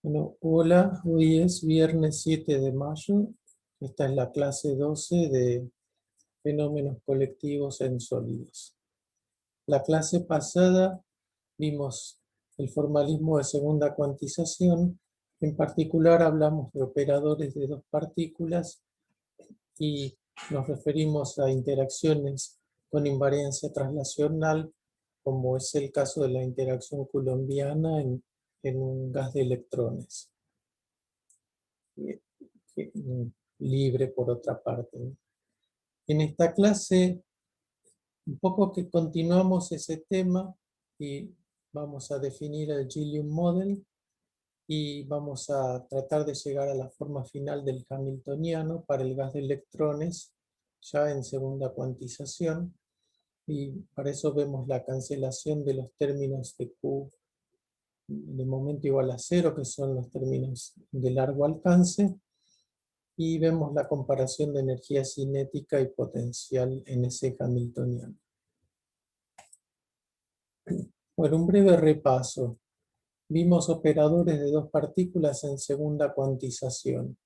Bueno, hola, hoy es viernes 7 de mayo. Esta es la clase 12 de fenómenos colectivos en sólidos. La clase pasada vimos el formalismo de segunda cuantización. En particular hablamos de operadores de dos partículas y nos referimos a interacciones con invariancia translacional, como es el caso de la interacción coulombiana en un gas de electrones. Libre por otra parte. En esta clase, un poco que continuamos ese tema y vamos a definir el Gilliam Model y vamos a tratar de llegar a la forma final del Hamiltoniano para el gas de electrones, ya en segunda cuantización, y para eso vemos la cancelación de los términos de Q de momento igual a cero, que son los términos de largo alcance, y vemos la comparación de energía cinética y potencial en ese hamiltoniano. Bueno, un breve repaso. Vimos operadores de dos partículas en segunda cuantización.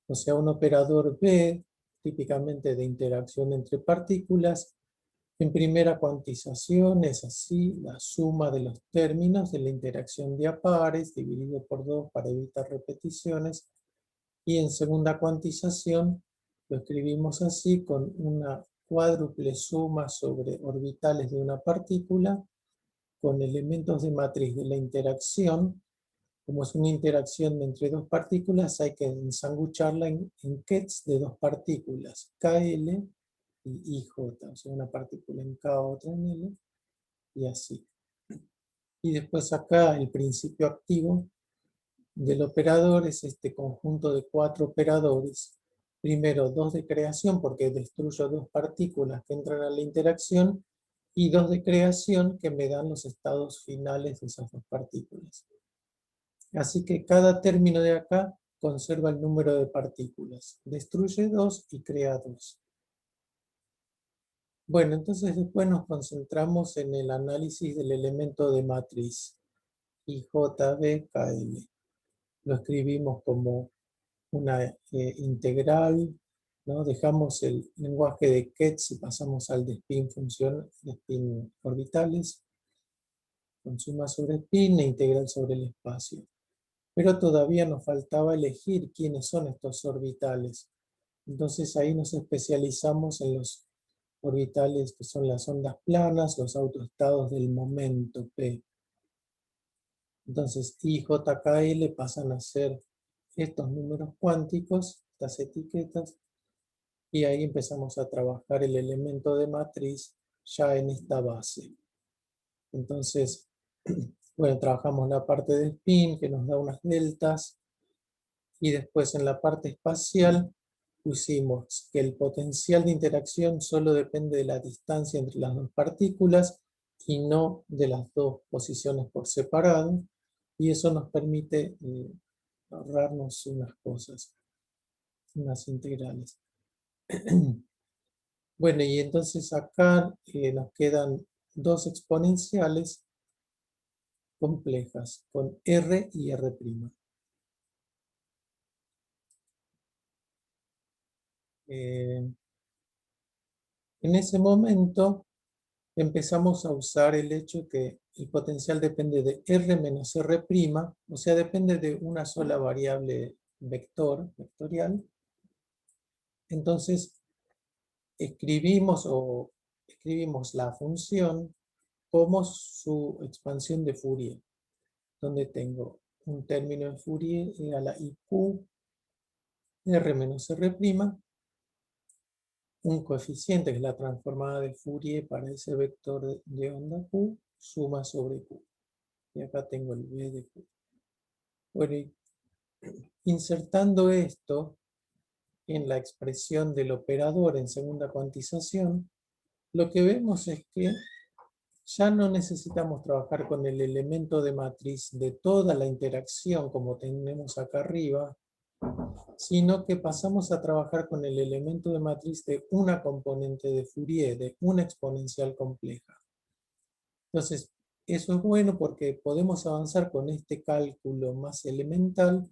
O sea, un operador B, típicamente de interacción entre partículas. En primera cuantización es así, la suma de los términos de la interacción de a pares dividido por 2 para evitar repeticiones. Y en segunda cuantización lo escribimos así, con una cuádruple suma sobre orbitales de una partícula con elementos de matriz de la interacción. Como es una interacción entre dos partículas, hay que ensangucharla en kets de dos partículas, KL y IJ, o sea, una partícula en K, otra en L, y así. Y después acá el principio activo del operador es este conjunto de 4 operadores. Primero, 2 de creación, porque destruyo dos partículas que entran a la interacción, y 2 de creación que me dan los estados finales de esas dos partículas. Así que cada término de acá conserva el número de partículas. Destruye 2 y crea 2. Bueno, entonces después nos concentramos en el análisis del elemento de matriz, IJBKL. Lo escribimos como una integral, ¿no? Dejamos el lenguaje de Ketz y pasamos al de spin de spin orbitales, con suma sobre spin e integral sobre el espacio. Pero todavía nos faltaba elegir quiénes son estos orbitales. Entonces ahí nos especializamos en los orbitales que son las ondas planas, los autoestados del momento P. Entonces I, J, K, L pasan a ser estos números cuánticos, estas etiquetas, y ahí empezamos a trabajar el elemento de matriz ya en esta base. Entonces, bueno, trabajamos la parte de spin que nos da unas deltas, y después en la parte espacial pusimos que el potencial de interacción solo depende de la distancia entre las dos partículas y no de las dos posiciones por separado, y eso nos permite ahorrarnos unas cosas, unas integrales. Bueno, y entonces acá nos quedan dos exponenciales complejas con R y R'. En ese momento empezamos a usar el hecho que el potencial depende de R menos R', o sea, depende de una sola variable vectorial. Entonces, escribimos la función como su expansión de Fourier, donde tengo un término de Fourier a la IQ, R menos R', un coeficiente que es la transformada de Fourier para ese vector de onda Q, suma sobre Q. Y acá tengo el B de Q. Bueno, y insertando esto en la expresión del operador en segunda cuantización, lo que vemos es que ya no necesitamos trabajar con el elemento de matriz de toda la interacción como tenemos acá arriba, sino que pasamos a trabajar con el elemento de matriz de una componente de Fourier, de una exponencial compleja. Entonces, eso es bueno porque podemos avanzar con este cálculo más elemental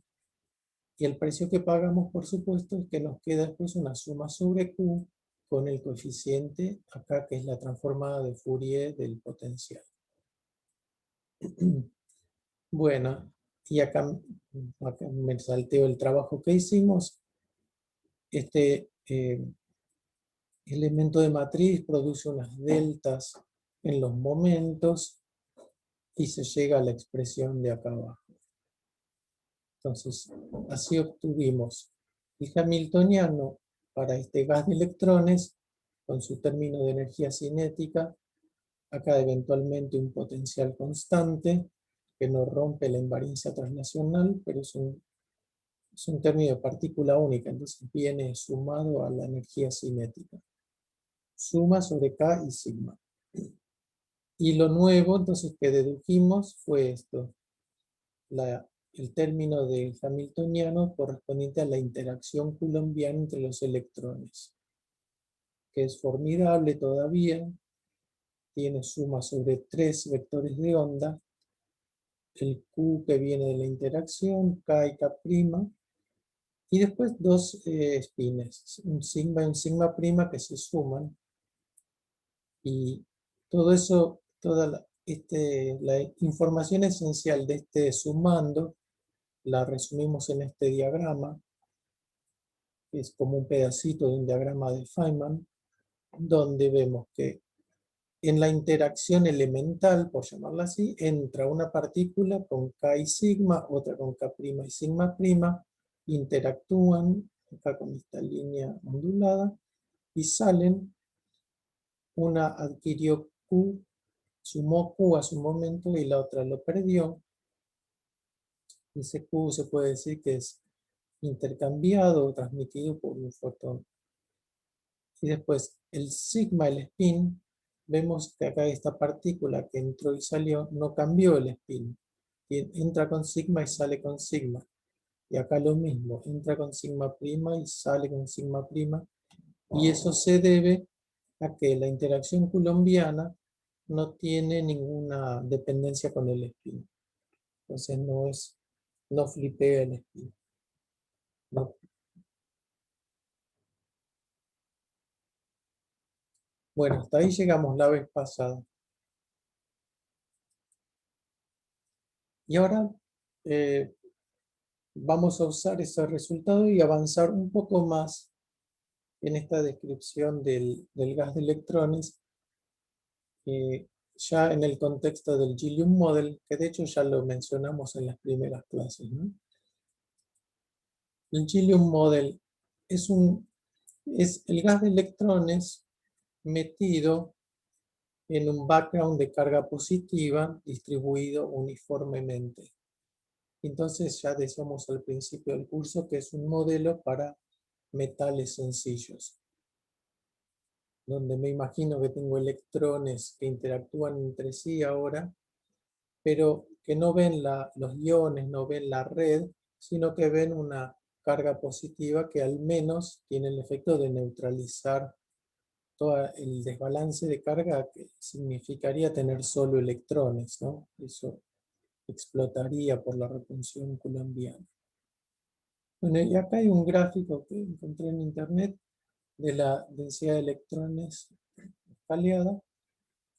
y el precio que pagamos, por supuesto, es que nos queda después una suma sobre Q con el coeficiente acá, que es la transformada de Fourier del potencial. Bueno, y acá me salteo el trabajo que hicimos. Este elemento de matriz produce unas deltas en los momentos y se llega a la expresión de acá abajo. Entonces, así obtuvimos el hamiltoniano para este gas de electrones con su término de energía cinética, acá eventualmente un potencial constante que no rompe la invariancia translacional, pero es un término de partícula única, entonces viene sumado a la energía cinética. Suma sobre K y sigma. Y lo nuevo, entonces, que dedujimos fue esto. El término de hamiltoniano correspondiente a la interacción coulombiana entre los electrones, que es formidable todavía, tiene suma sobre 3 vectores de onda, el Q que viene de la interacción, K y K', y después dos spines, un sigma y un sigma' que se suman, y todo eso, la información esencial de este sumando, la resumimos en este diagrama, que es como un pedacito de un diagrama de Feynman, donde vemos que en la interacción elemental, por llamarla así, entra una partícula con K y sigma, otra con K' y sigma', interactúan, acá con esta línea ondulada, y salen, una adquirió Q, sumó Q a su momento y la otra lo perdió. Ese Q se puede decir que es intercambiado o transmitido por un fotón. Y después el sigma, el spin, vemos que acá esta partícula que entró y salió no cambió el spin. Entra con sigma y sale con sigma. Y acá lo mismo, entra con sigma' y sale con sigma'. Y eso se debe a que la interacción coulombiana no tiene ninguna dependencia con el spin. Entonces no flipea el spin. No. Bueno, hasta ahí llegamos la vez pasada. Y ahora vamos a usar ese resultado y avanzar un poco más en esta descripción del gas de electrones, ya en el contexto del Gillium Model, que de hecho ya lo mencionamos en las primeras clases, ¿no? El Gillium Model es el gas de electrones metido en un background de carga positiva distribuido uniformemente. Entonces ya decíamos al principio del curso que es un modelo para metales sencillos, donde me imagino que tengo electrones que interactúan entre sí ahora, pero que no ven los iones, no ven la red, sino que ven una carga positiva que al menos tiene el efecto de neutralizar todo el desbalance de carga que significaría tener solo electrones, ¿no? Eso explotaría por la repulsión coulombiana. Bueno, y acá hay un gráfico que encontré en internet de la densidad de electrones escaleada,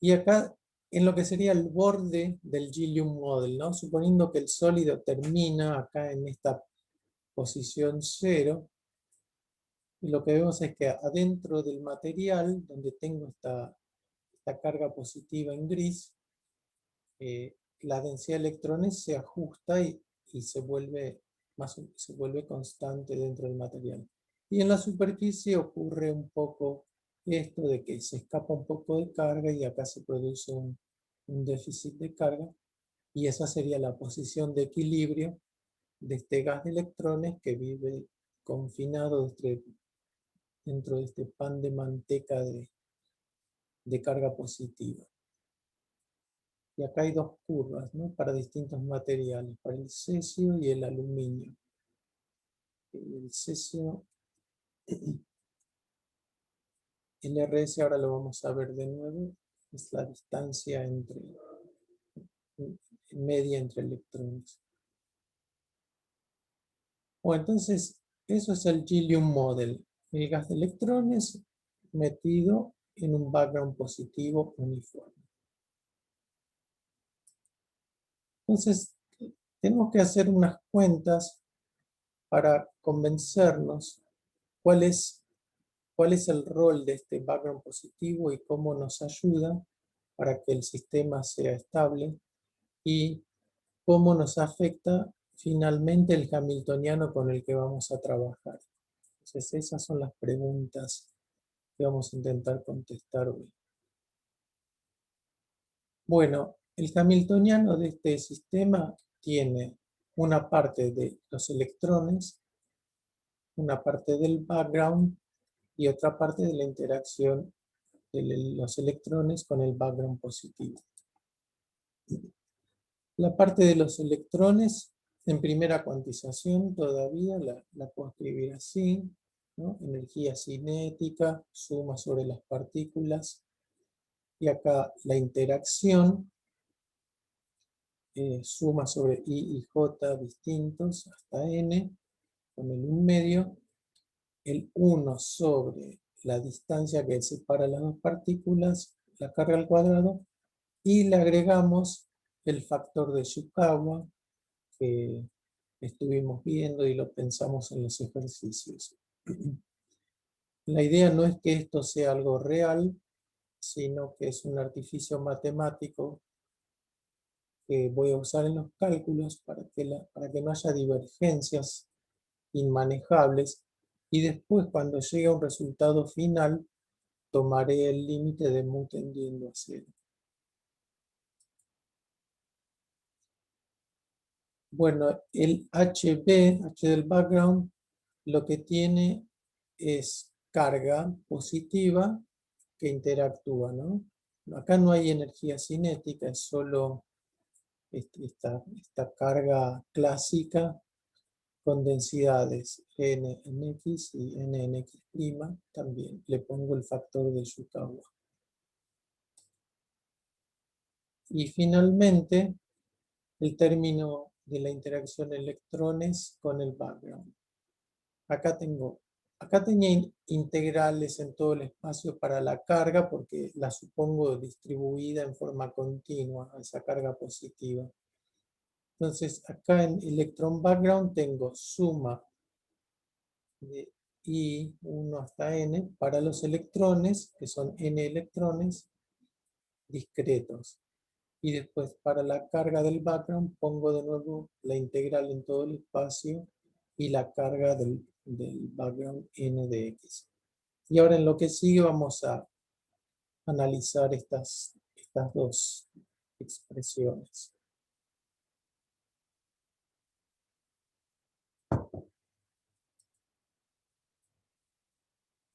y acá en lo que sería el borde del Gillium Model, ¿no? Suponiendo que el sólido termina acá en esta posición 0, y lo que vemos es que adentro del material, donde tengo esta carga positiva en gris, la densidad de electrones se ajusta y se vuelve constante dentro del material. Y en la superficie ocurre un poco esto de que se escapa un poco de carga y acá se produce un déficit de carga, y esa sería la posición de equilibrio de este gas de electrones que vive confinado dentro de este pan de manteca de carga positiva. Y acá hay dos curvas, ¿no? Para distintos materiales, para el cesio y el aluminio. El cesio, el RS ahora lo vamos a ver de nuevo, es la distancia entre media entre electrones. Bueno, entonces, eso es el Gillium Model. El gas de electrones metido en un background positivo uniforme. Entonces, tenemos que hacer unas cuentas para convencernos cuál es el rol de este background positivo y cómo nos ayuda para que el sistema sea estable y cómo nos afecta finalmente el hamiltoniano con el que vamos a trabajar. Entonces, esas son las preguntas que vamos a intentar contestar hoy. Bueno, el hamiltoniano de este sistema tiene una parte de los electrones, una parte del background y otra parte de la interacción de los electrones con el background positivo. La parte de los electrones, en primera cuantización todavía la puedo escribir así, ¿no? Energía cinética, suma sobre las partículas, y acá la interacción, suma sobre I y J distintos hasta N, con el 1 medio, el 1 sobre la distancia que separa las dos partículas, la carga al cuadrado, y le agregamos el factor de Yukawa que estuvimos viendo y lo pensamos en los ejercicios. La idea no es que esto sea algo real, sino que es un artificio matemático que voy a usar en los cálculos para que no haya divergencias inmanejables, y después cuando llegue a un resultado final tomaré el límite de mu tendiendo a 0. Bueno, el HB, H del background, lo que tiene es carga positiva que interactúa, ¿no? Acá no hay energía cinética, es solo esta carga clásica con densidades n en x y n en x', también le pongo el factor de Yukawa. Y finalmente, el término de la interacción electrones con el background. Acá tenía integrales en todo el espacio para la carga porque la supongo distribuida en forma continua a esa carga positiva. Entonces, acá en electron background tengo suma de I1 hasta n para los electrones, que son n electrones discretos. Y después para la carga del background pongo de nuevo la integral en todo el espacio y la carga del background n de x. Y ahora en lo que sigue vamos a analizar estas dos expresiones.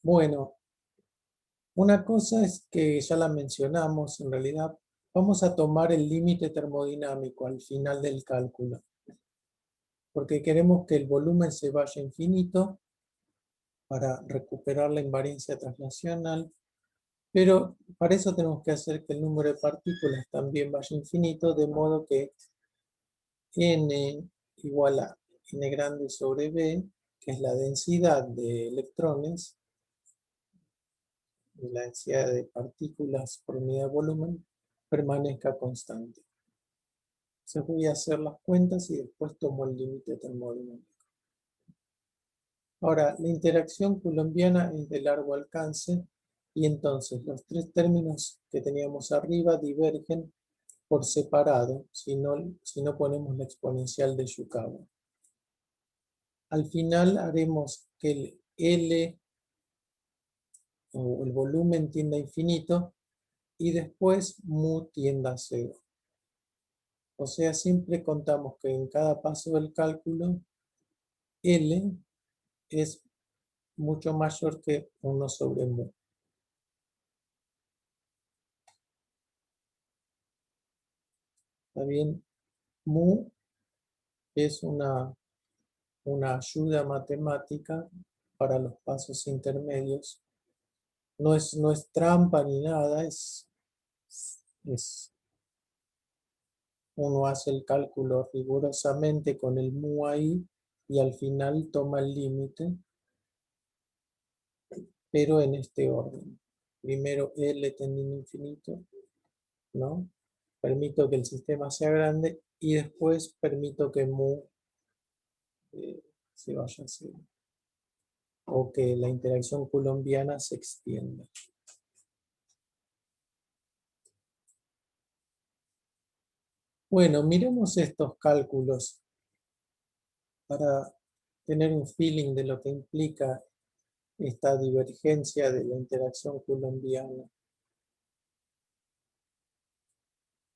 Bueno, una cosa es que ya la mencionamos, en realidad vamos a tomar el límite termodinámico al final del cálculo, porque queremos que el volumen se vaya infinito para recuperar la invariancia translacional, pero para eso tenemos que hacer que el número de partículas también vaya infinito, de modo que n igual a n grande sobre b, que es la densidad de electrones, y la densidad de partículas por unidad de volumen, permanezca constante. Entonces voy a hacer las cuentas y después tomo el límite termodinámico. Ahora, la interacción coulombiana es de largo alcance y entonces los tres términos que teníamos arriba divergen por separado si no ponemos la exponencial de Yukawa. Al final haremos que el L o el volumen tienda a infinito y después mu tienda a 0. O sea, siempre contamos que en cada paso del cálculo L es mucho mayor que 1 sobre mu. ¿Está bien? Mu es una ayuda matemática para los pasos intermedios. No es trampa ni nada, es uno hace el cálculo rigurosamente con el mu ahí y al final toma el límite, pero en este orden. Primero L tendiendo a infinito, ¿no? Permito que el sistema sea grande y después permito que mu se vaya a cero, o que la interacción coulombiana se extienda. Bueno, miremos estos cálculos para tener un feeling de lo que implica esta divergencia de la interacción coulombiana.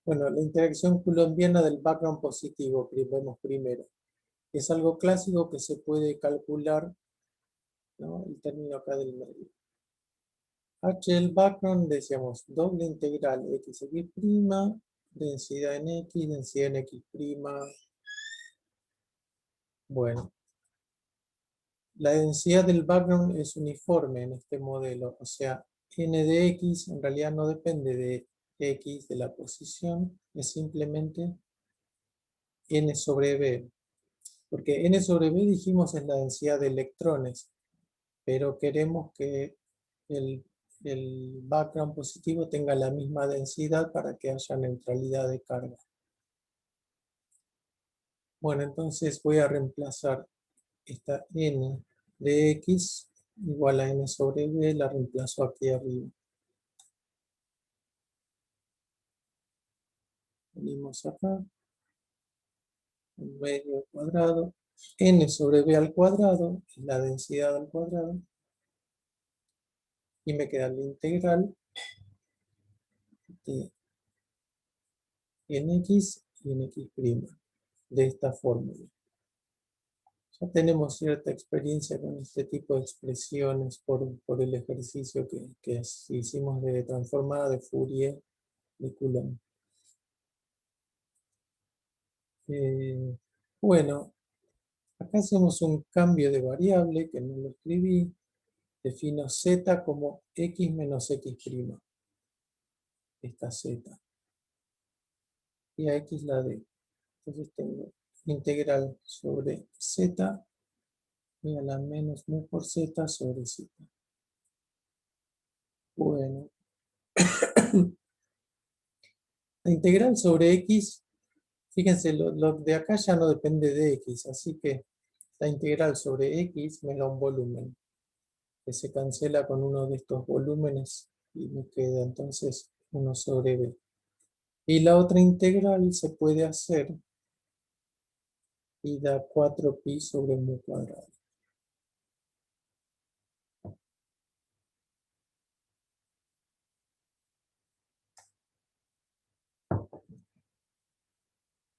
Bueno, la interacción coulombiana del background positivo, vemos primero. Es algo clásico que se puede calcular, ¿no? El término acá del medio. H del background, decíamos, doble integral x, densidad en x, densidad en x'. Bueno, la densidad del background es uniforme en este modelo, o sea, n de x en realidad no depende de x, de la posición, es simplemente n sobre b, porque n sobre b dijimos es la densidad de electrones, pero queremos que el background positivo tenga la misma densidad para que haya neutralidad de carga. Bueno, entonces voy a reemplazar esta n de x igual a n sobre b, la reemplazo aquí arriba. Venimos acá, medio cuadrado, n sobre b al cuadrado, es la densidad al cuadrado, y me queda la integral de nx y nx' de esta fórmula. Ya tenemos cierta experiencia con este tipo de expresiones por el ejercicio que hicimos de transformada de Fourier de Coulomb. Bueno, acá hacemos un cambio de variable que no lo escribí. Defino z como x menos x', esta z. Y a x la d. Entonces tengo integral sobre z y a la menos mu por z sobre z. Bueno, la integral sobre x, fíjense, lo de acá ya no depende de x, así que la integral sobre x me da un volumen que se cancela con uno de estos volúmenes y me queda entonces 1 sobre b. Y la otra integral se puede hacer y da 4pi sobre mu cuadrado.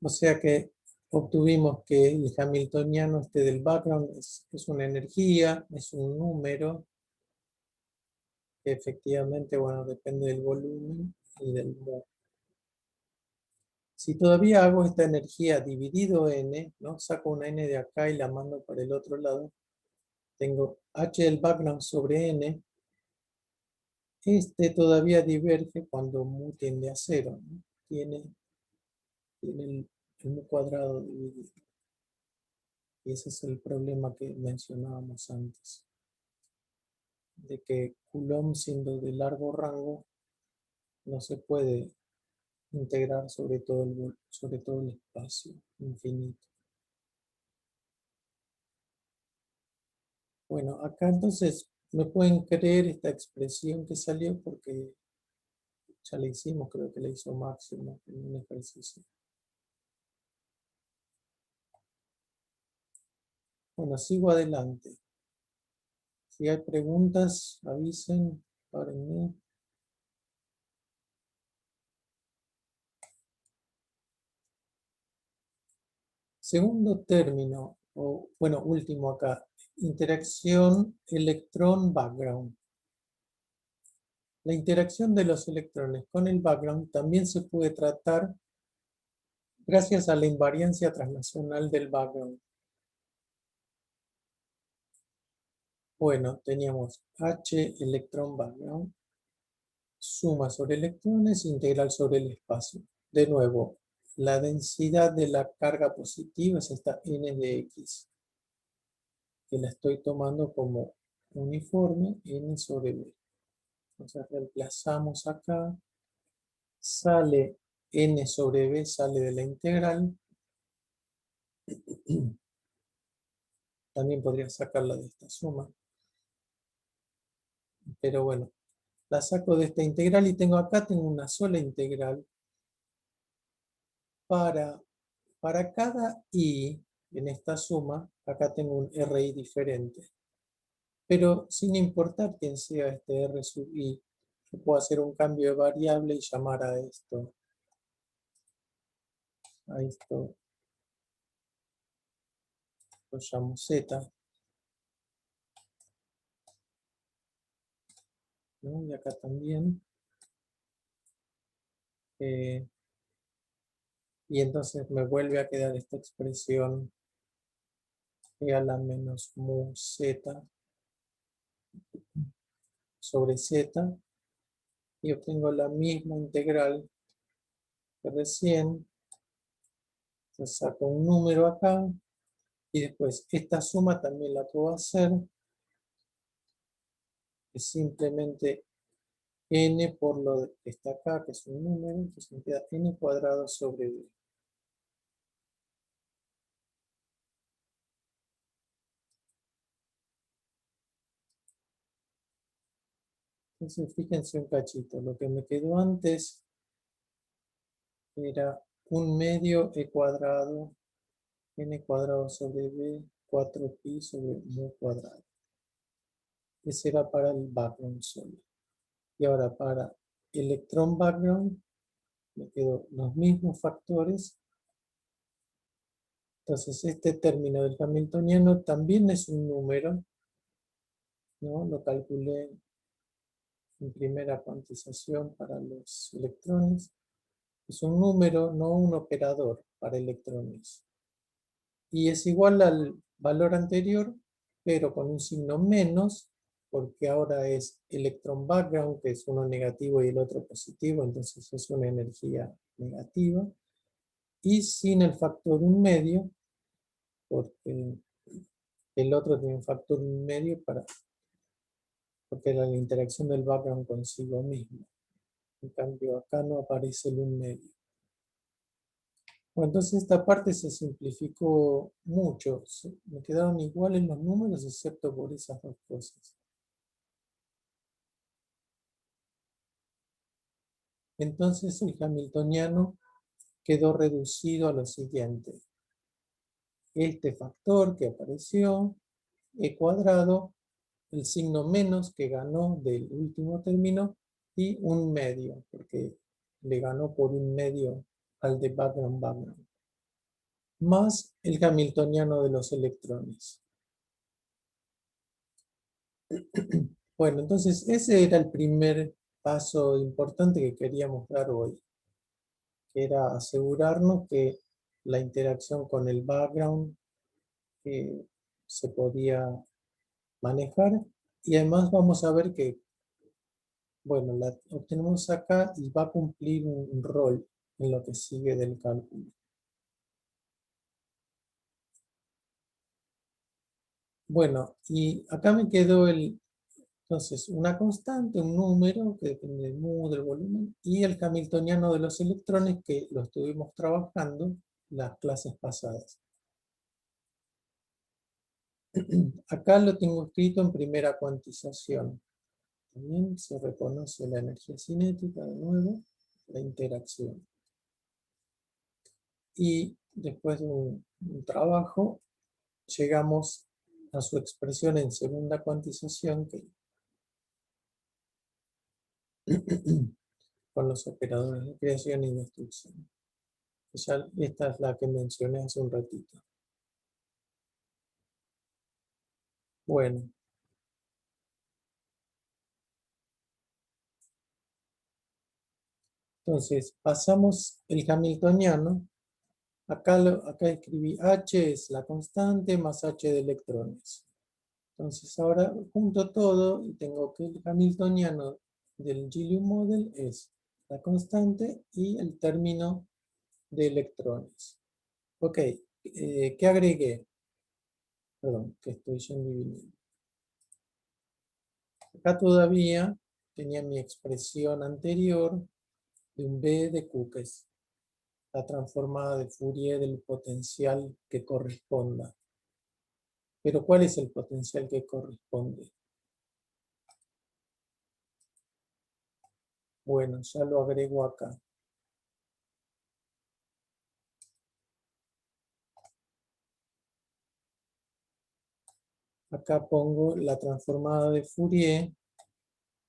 O sea que obtuvimos que el hamiltoniano este del background es una energía, es un número, que efectivamente, bueno, depende del volumen y del mol. Si todavía hago esta energía dividido n, ¿no? Saco una n de acá y la mando para el otro lado, tengo h del background sobre n. Este todavía diverge cuando mu tiende a 0, ¿no? Tiene el mu cuadrado dividido. Y ese es el problema que mencionábamos antes, de que Coulomb, siendo de largo rango, no se puede integrar sobre todo el espacio infinito. Bueno, acá entonces no pueden creer esta expresión que salió porque ya la hicimos, creo que la hizo Máximo en un ejercicio. Bueno, sigo adelante. Si hay preguntas, avisen, párenme. Segundo término, o bueno, último acá, interacción electrón-background. La interacción de los electrones con el background también se puede tratar gracias a la invariancia transnacional del background. Bueno, teníamos H electrón background, suma sobre electrones, integral sobre el espacio. De nuevo, la densidad de la carga positiva es esta n de x, que la estoy tomando como uniforme n sobre b. Entonces reemplazamos acá, sale n sobre b, sale de la integral. También podría sacarla de esta suma. Pero bueno, la saco de esta integral y tengo una sola integral para cada i en esta suma. Acá tengo un RI diferente. Pero sin importar quién sea este R sub i, yo puedo hacer un cambio de variable y llamar a esto lo llamo z, ¿no? Y acá también. Y entonces me vuelve a quedar esta expresión e a la menos mu z sobre z, y obtengo la misma integral que recién. Entonces saco un número acá, y después esta suma también la puedo hacer. Es simplemente n por lo que está acá, que es un número, entonces me queda n cuadrado sobre b. Entonces fíjense un cachito, lo que me quedó antes era un medio e cuadrado, n cuadrado sobre b, 4pi sobre mu cuadrado. Ese era para el background solo. Y ahora para electron background me quedo los mismos factores. Entonces este término del hamiltoniano también es un número, ¿no? Lo calculé en primera cuantización para los electrones. Es un número, no un operador para electrones. Y es igual al valor anterior, pero con un signo menos, porque ahora es electron background, que es uno negativo y el otro positivo, entonces es una energía negativa. Y sin el factor 1/2, porque el otro tiene un factor 1/2 porque era la interacción del background consigo mismo. En cambio, acá no aparece el 1/2. Bueno, entonces esta parte se simplificó mucho. Me quedaron iguales los números excepto por esas dos cosas. Entonces el hamiltoniano quedó reducido a lo siguiente. Este factor que apareció, e cuadrado, el signo menos que ganó del último término y un medio, porque le ganó por un medio al de background, más el hamiltoniano de los electrones. Bueno, entonces ese era el primer paso importante que queríamos dar hoy, que era asegurarnos que la interacción con el background se podía manejar, y además vamos a ver que, bueno, la obtenemos acá y va a cumplir un rol en lo que sigue del cálculo. Bueno, y acá me quedó entonces, una constante, un número que depende del mu, del volumen, y el hamiltoniano de los electrones que lo estuvimos trabajando las clases pasadas. Acá lo tengo escrito en primera cuantización. También se reconoce la energía cinética de nuevo, la interacción. Y después de un trabajo, llegamos a su expresión en segunda cuantización con los operadores de creación y destrucción. Esta es la que mencioné hace un ratito. Bueno, entonces pasamos el hamiltoniano. Acá escribí H es la constante más H de electrones. Entonces ahora junto todo y tengo que el hamiltoniano del Gilliam model es la constante y el término de electrones. Ok, ¿qué agregué? Perdón, que estoy yendo y viniendo. Acá todavía tenía mi expresión anterior de un B de Q, que es la transformada de Fourier del potencial que corresponda. Pero ¿cuál es el potencial que corresponde? Bueno, ya lo agrego acá. Acá pongo la transformada de Fourier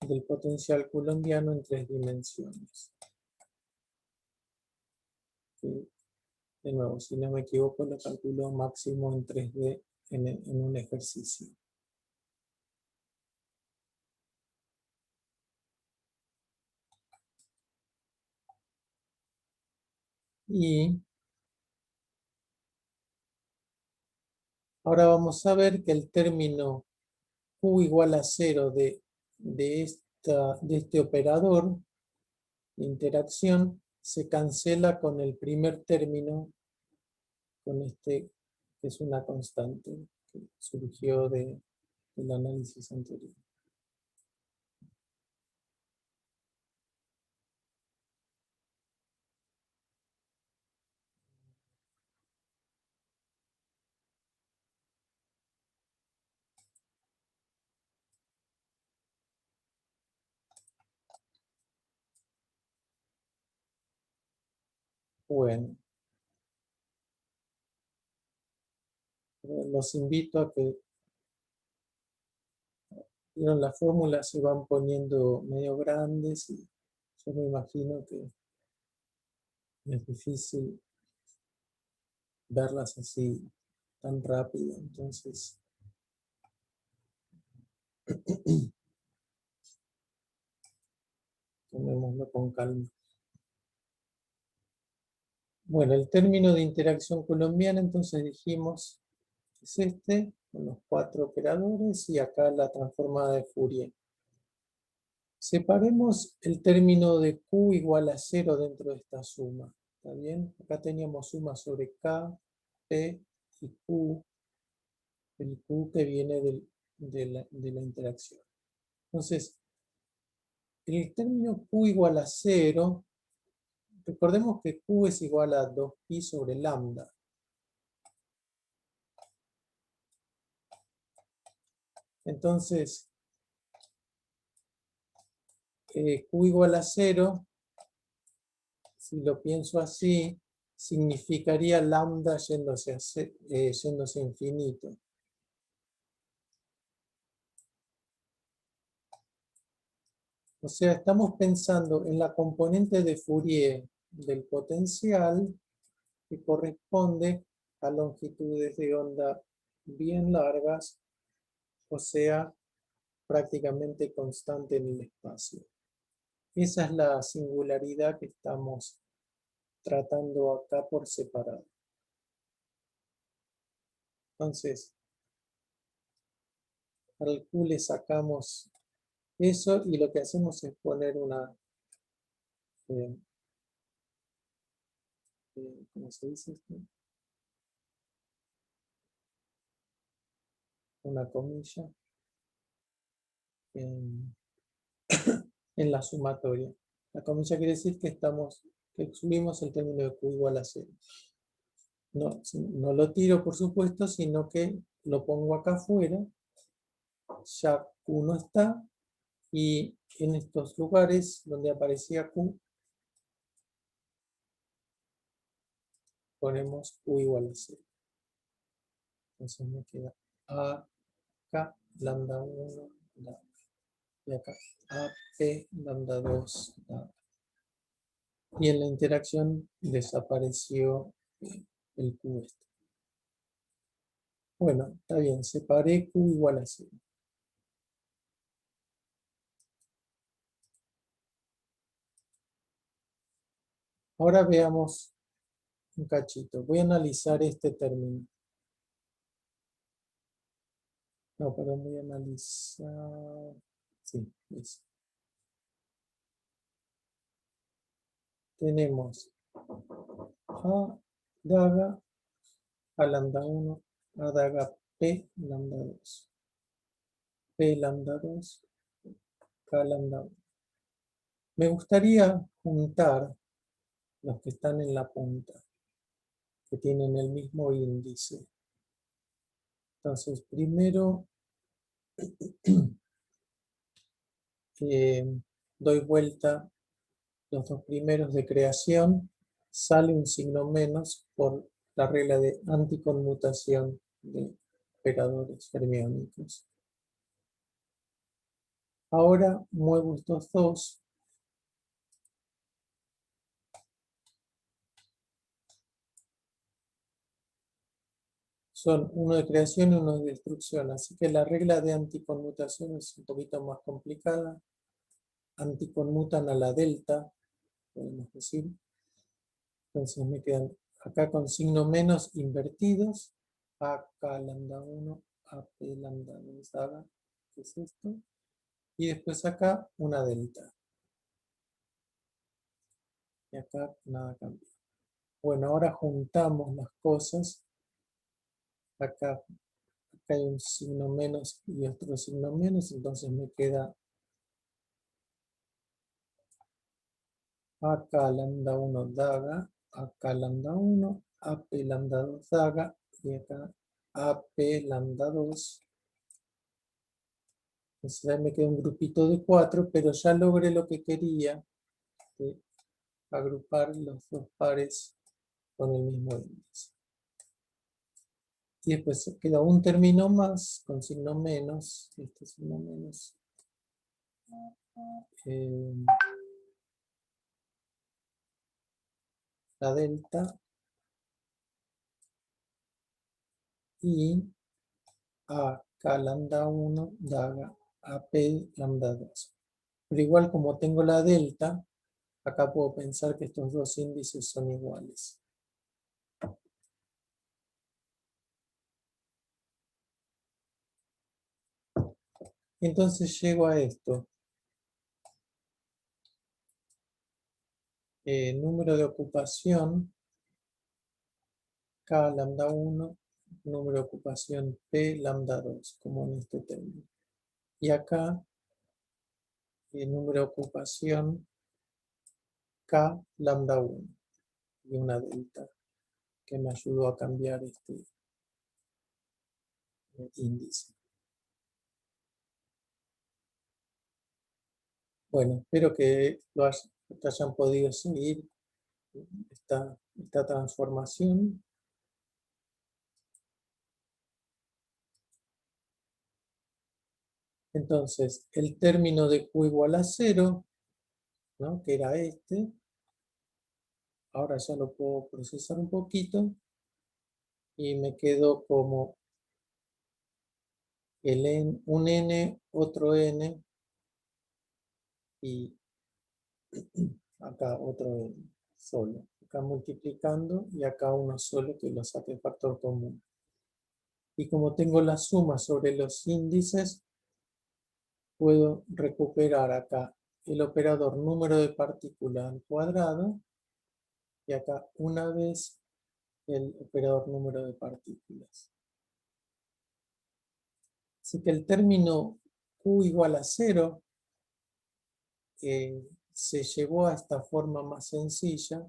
del potencial coulombiano en 3 dimensiones. ¿Sí? De nuevo, si no me equivoco, lo calculo máximo en 3D en un ejercicio. Y ahora vamos a ver que el término Q igual a 0 de este operador de interacción se cancela con el primer término, con este que es una constante que surgió del análisis anterior. Bueno, los invito a que las fórmulas se van poniendo medio grandes y yo me imagino que es difícil verlas así tan rápido, entonces tomémoslo con calma. Bueno, el término de interacción colombiana, entonces dijimos, es este, con los 4 operadores y acá la transformada de Fourier. Separemos el término de Q igual a 0 dentro de esta suma. ¿Está bien? Acá teníamos suma sobre K, P y Q. El Q que viene de la interacción. Entonces, el término Q igual a 0, recordemos que Q es igual a 2pi sobre lambda. Entonces, Q igual a 0, si lo pienso así, significaría lambda yéndose a infinito. O sea, estamos pensando en la componente de Fourier del potencial que corresponde a longitudes de onda bien largas, o sea, prácticamente constante en el espacio. Esa es la singularidad que estamos tratando acá por separado. Entonces, al Q le sacamos eso y lo que hacemos es poner una, eh, ¿cómo se dice esto? Una comilla en, en la sumatoria. La comilla quiere decir que que excluimos el término de Q igual a 0. No, no lo tiro, por supuesto, sino que lo pongo acá afuera. Ya Q no está. Y en estos lugares donde aparecía Q, ponemos Q igual a 0. Entonces me queda A, K, lambda 1, lambda. Y acá A, P, lambda 2, lambda. Y en la interacción desapareció el Q este. Bueno, está bien, separé Q igual a 0. Ahora veamos un cachito. Voy a analizar este término. No, perdón, voy a analizar. Sí, es. Tenemos A daga a lambda 1 a daga P lambda 2. P lambda 2 K lambda 1. Me gustaría juntar los que están en la punta, que tienen el mismo índice. Entonces, primero doy vuelta los dos primeros de creación, sale un signo menos por la regla de anticonmutación de operadores fermiónicos. Ahora muevo estos dos. Son uno de creación y uno de destrucción, así que la regla de anticonmutación es un poquito más complicada. Anticonmutan a la delta, podemos decir. Entonces me quedan acá con signo menos invertidos. Acá lambda 1, AP lambda 2, daga, que es esto. Y después acá una delta. Y acá nada cambia. Bueno, ahora juntamos las cosas. Acá hay un signo menos y otro signo menos, entonces me queda acá lambda 1 daga, acá lambda 1, AP lambda 2 daga, y acá AP lambda 2. Entonces ahí me queda un grupito de 4, pero ya logré lo que quería, de agrupar los dos pares con el mismo índice. Y después queda un término más con signo menos, este signo menos. La delta y acá lambda 1 daga AP lambda 2. Pero igual como tengo la delta, acá puedo pensar que estos dos índices son iguales. Entonces llego a esto. Número de ocupación K lambda 1, número de ocupación P lambda 2, como en este término. Y acá el número de ocupación K lambda 1 y una delta que me ayudó a cambiar este índice. Bueno, espero que que hayan podido seguir esta transformación. Entonces, el término de Q igual a 0, ¿no? Que era este, ahora ya lo puedo procesar un poquito y me quedo como un n, otro n y acá otro n solo. Acá multiplicando y acá uno solo que lo saque factor común. Y como tengo la suma sobre los índices, puedo recuperar acá el operador número de partículas al cuadrado y acá una vez el operador número de partículas. Así que el término Q igual a 0 se llevó a esta forma más sencilla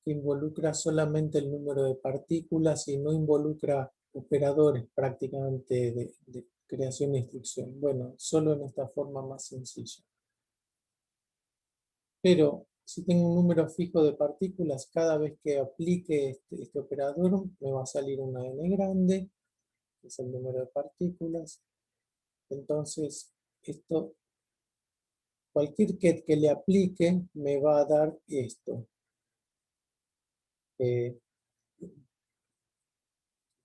que involucra solamente el número de partículas y no involucra operadores prácticamente de creación e instrucción. Bueno, solo en esta forma más sencilla. Pero si tengo un número fijo de partículas, cada vez que aplique este operador me va a salir una n grande, que es el número de partículas. Entonces, cualquier que le aplique me va a dar esto.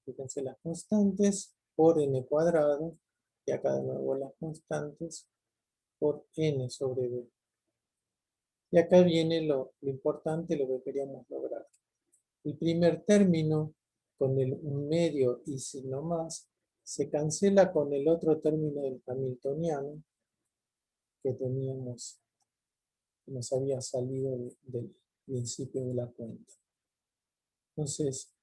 Fíjense las constantes por n cuadrado, y acá de nuevo las constantes por n sobre b. Y acá viene lo importante, lo que queríamos lograr. El primer término con un medio y signo más se cancela con el otro término del hamiltoniano que teníamos, que nos había salido del principio de la cuenta. Entonces,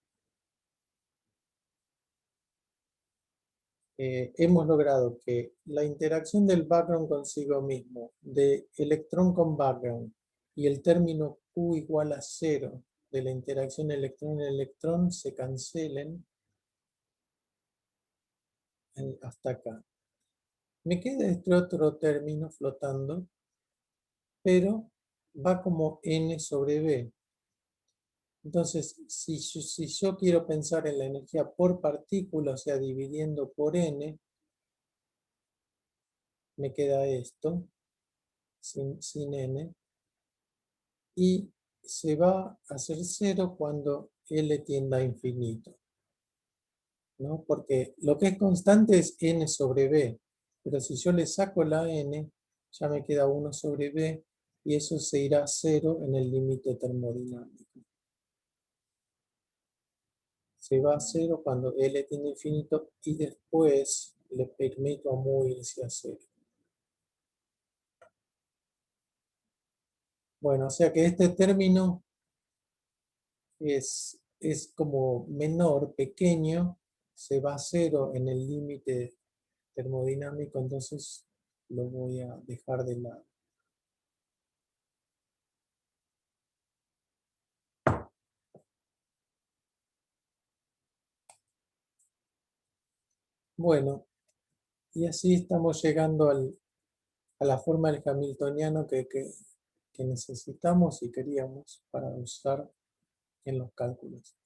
hemos logrado que la interacción del background consigo mismo, de electrón con background, y el término Q igual a 0 de la interacción electrón-electrón se cancelen hasta acá. Me queda este otro término flotando, pero va como N sobre B. Entonces, si yo quiero pensar en la energía por partícula, o sea, dividiendo por N, me queda esto, sin N, y se va a hacer 0 cuando L tienda a infinito, ¿no? Porque lo que es constante es N sobre B, pero si yo le saco la N, ya me queda 1 sobre B, y eso se irá a 0 en el límite termodinámico. Se va a 0 cuando L tiende a infinito y después le permito a mu irse a 0. Bueno, o sea que este término es como menor, pequeño, se va a 0 en el límite termodinámico, entonces lo voy a dejar de lado. Bueno, y así estamos llegando a la forma del hamiltoniano que necesitamos y queríamos para usar en los cálculos.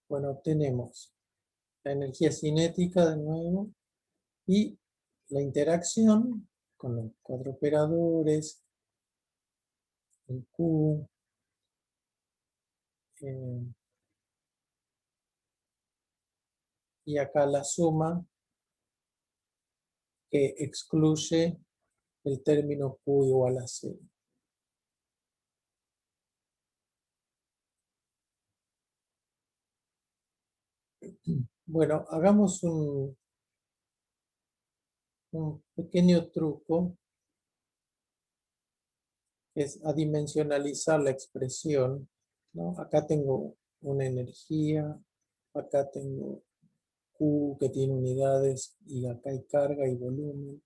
Bueno, obtenemos la energía cinética de nuevo y la interacción con los 4 operadores, el Q, y acá la suma que excluye el término Q igual a 0. Bueno, hagamos un pequeño truco, que es adimensionalizar la expresión, ¿no? Acá tengo una energía, acá tengo Q que tiene unidades y acá hay carga y volumen.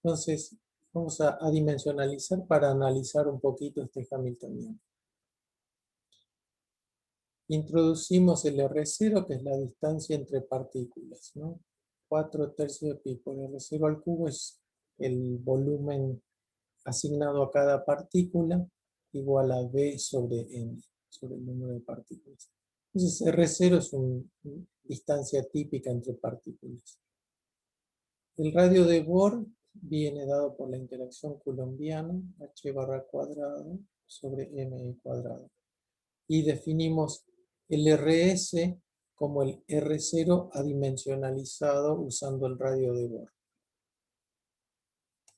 Entonces, vamos a adimensionalizar para analizar un poquito este hamiltoniano. Introducimos el R0, que es la distancia entre partículas, ¿no? 4/3 de pi por R0 al cubo es el volumen asignado a cada partícula, igual a B sobre N, sobre el número de partículas. Entonces, R0 es una distancia típica entre partículas. El radio de Bohr viene dado por la interacción coulombiana, h barra cuadrado sobre m cuadrado. Y definimos el RS como el R0 adimensionalizado usando el radio de Bohr.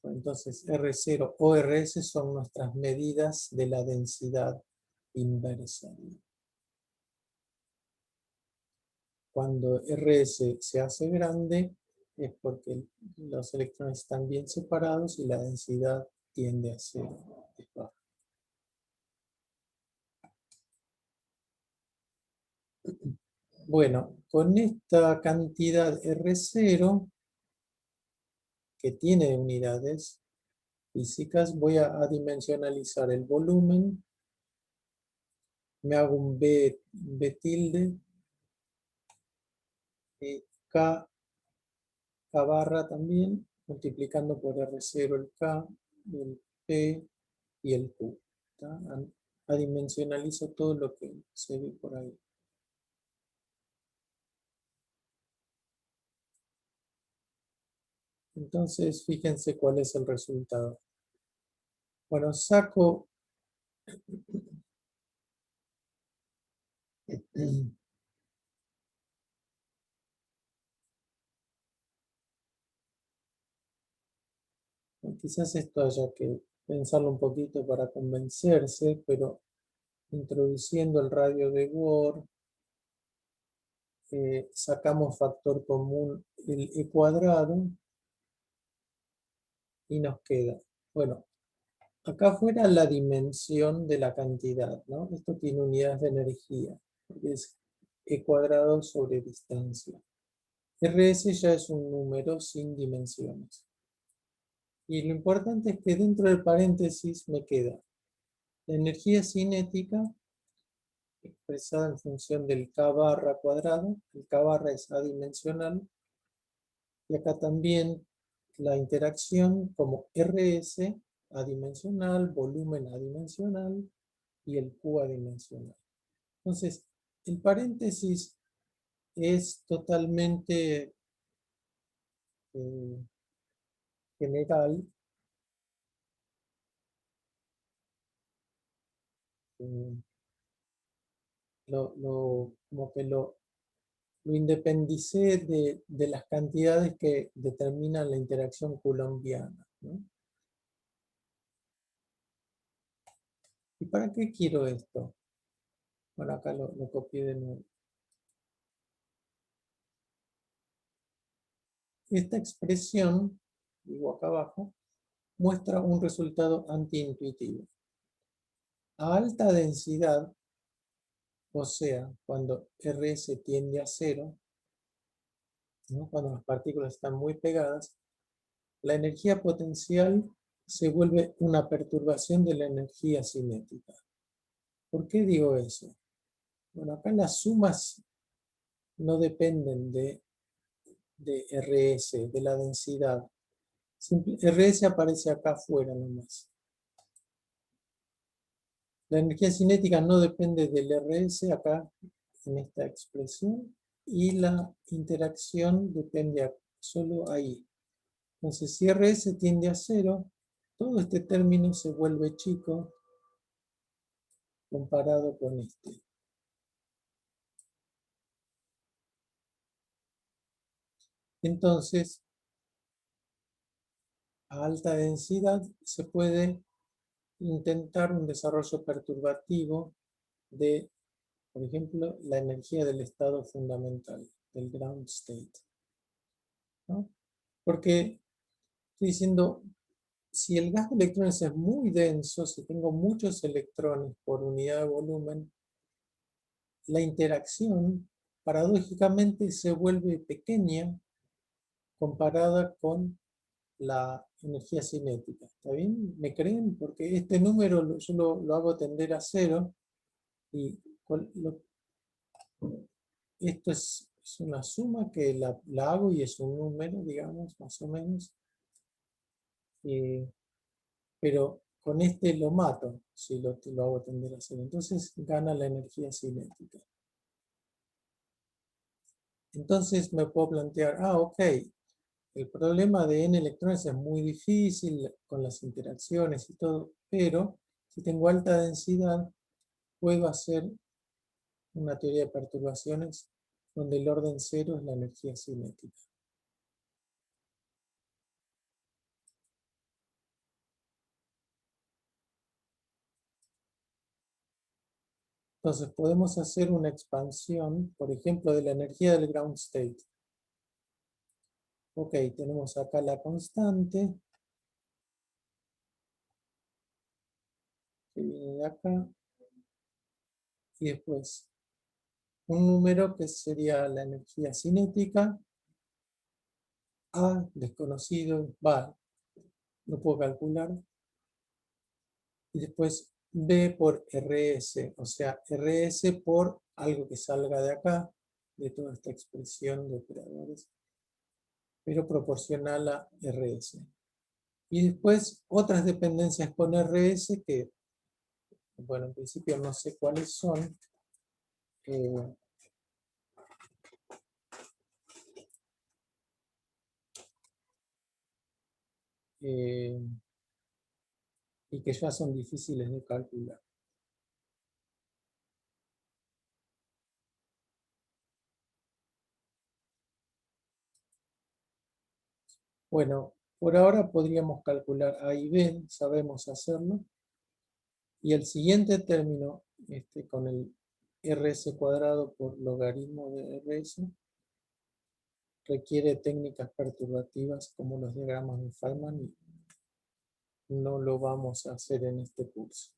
Entonces, R0 o RS son nuestras medidas de la densidad inversa. Cuando RS se hace grande es porque los electrones están bien separados y la densidad tiende a ser baja. Bueno, con esta cantidad R0 que tiene unidades físicas, voy a adimensionalizar el volumen, me hago un B tilde, K barra también, multiplicando por R0 el K, el P y el Q. Adimensionalizo todo lo que se ve por ahí. Entonces, fíjense cuál es el resultado. Bueno, saco quizás esto haya que pensarlo un poquito para convencerse, pero introduciendo el radio de Bohr, sacamos factor común el E² y nos queda, bueno, acá afuera la dimensión de la cantidad, ¿no? Esto tiene unidades de energía, porque es E cuadrado sobre distancia. RS ya es un número sin dimensiones. Y lo importante es que dentro del paréntesis me queda la energía cinética expresada en función del K barra cuadrado. El K barra es adimensional. Y acá también la interacción como RS adimensional, volumen adimensional y el Q adimensional. Entonces, el paréntesis es totalmente eh, general. eh, como que lo independicé de las cantidades que determinan la interacción coulombiana, ¿no? ¿Y para qué quiero esto? Bueno, acá lo copié de nuevo. Esta expresión, digo acá abajo, muestra un resultado antiintuitivo. A alta densidad, o sea, cuando RS tiende a cero, ¿no? Cuando las partículas están muy pegadas, la energía potencial se vuelve una perturbación de la energía cinética. ¿Por qué digo eso? Bueno, acá las sumas no dependen de RS, de la densidad. RS aparece acá afuera nomás. La energía cinética no depende del RS acá en esta expresión y la interacción depende solo ahí. Entonces, si RS tiende a cero, todo este término se vuelve chico comparado con este. Entonces, a alta densidad se puede intentar un desarrollo perturbativo de, por ejemplo, la energía del estado fundamental, del ground state, ¿no? Porque estoy diciendo, si el gas de electrones es muy denso, si tengo muchos electrones por unidad de volumen, la interacción paradójicamente se vuelve pequeña comparada con la energía cinética. ¿Está bien? ¿Me creen? Porque este número yo lo hago tender a cero y esto es una suma que la hago y es un número, digamos, más o menos. Pero con este lo mato si lo hago tender a cero. Entonces gana la energía cinética. Entonces me puedo plantear, ok, el problema de n electrones es muy difícil con las interacciones y todo, pero si tengo alta densidad, puedo hacer una teoría de perturbaciones donde el orden cero es la energía cinética. Entonces podemos hacer una expansión, por ejemplo, de la energía del ground state. Ok, tenemos acá la constante, que viene de acá, y después un número que sería la energía cinética, A, desconocido, va, no puedo calcular, y después B por RS, o sea, RS por algo que salga de acá, de toda esta expresión de operadores, pero proporcional a RS. Y después otras dependencias con RS que, bueno, en principio no sé cuáles son. eh, eh, y que ya son difíciles de calcular. Bueno, por ahora podríamos calcular A y B, sabemos hacerlo. Y el siguiente término, con el RS cuadrado por logaritmo de RS, requiere técnicas perturbativas como los diagramas de Feynman no lo vamos a hacer en este curso.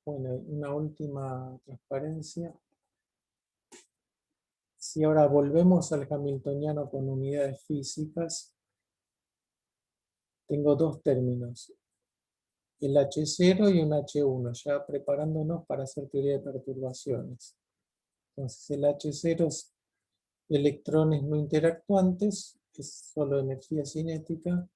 Bueno, una última transparencia. Si ahora volvemos al hamiltoniano con unidades físicas, tengo dos términos, el H0 y un H1, ya preparándonos para hacer teoría de perturbaciones. Entonces el H0 es electrones no interactuantes, es solo energía cinética,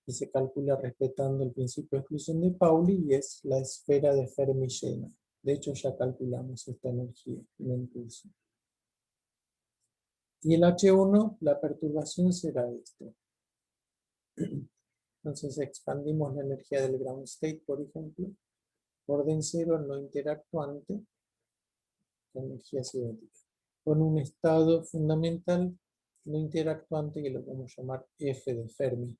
y se calcula respetando el principio de exclusión de Pauli, y es la esfera de Fermi llena. De hecho ya calculamos esta energía en el curso. Y el H1, la perturbación será esto. Entonces expandimos la energía del ground state, por ejemplo, orden cero no interactuante, energía cinética, con un estado fundamental no interactuante que lo podemos llamar F de Fermi.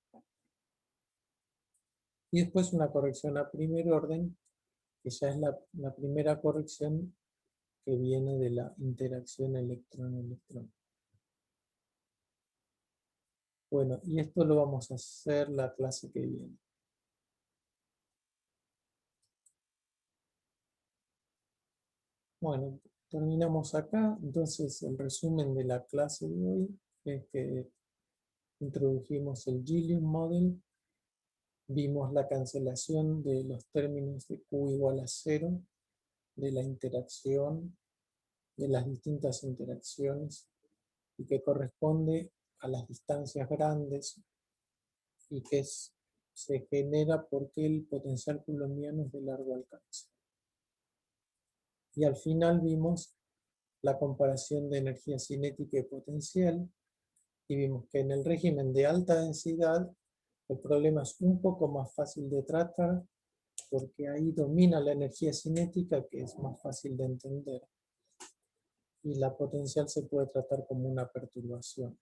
Y después una corrección a primer orden, que ya es la primera corrección que viene de la interacción electrón-electrón. Bueno, y esto lo vamos a hacer la clase que viene. Bueno, terminamos acá. Entonces, el resumen de la clase de hoy es que introdujimos el Gilliam Model, vimos la cancelación de los términos de Q igual a 0, de la interacción, de las distintas interacciones, y que corresponde a las distancias grandes, y que se genera porque el potencial coulombiano es de largo alcance. Y al final vimos la comparación de energía cinética y potencial, y vimos que en el régimen de alta densidad el problema es un poco más fácil de tratar, porque ahí domina la energía cinética, que es más fácil de entender, y la potencial se puede tratar como una perturbación.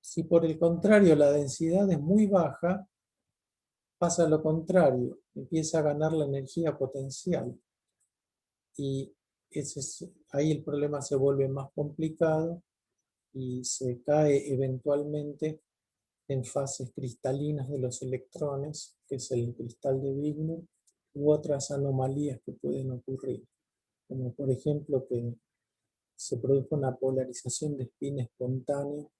Si por el contrario la densidad es muy baja, pasa lo contrario, empieza a ganar la energía potencial, y ahí el problema se vuelve más complicado y se cae eventualmente en fases cristalinas de los electrones, que es el cristal de Wigner, u otras anomalías que pueden ocurrir, como por ejemplo que se produzca una polarización de spin espontáneo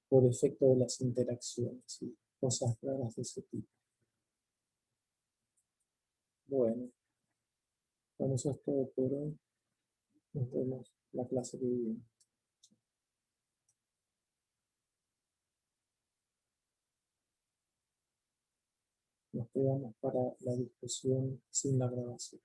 por efecto de las interacciones y cosas raras de ese tipo. Bueno, eso es todo por hoy. Nos vemos la clase que viene. Nos quedamos para la discusión sin la grabación.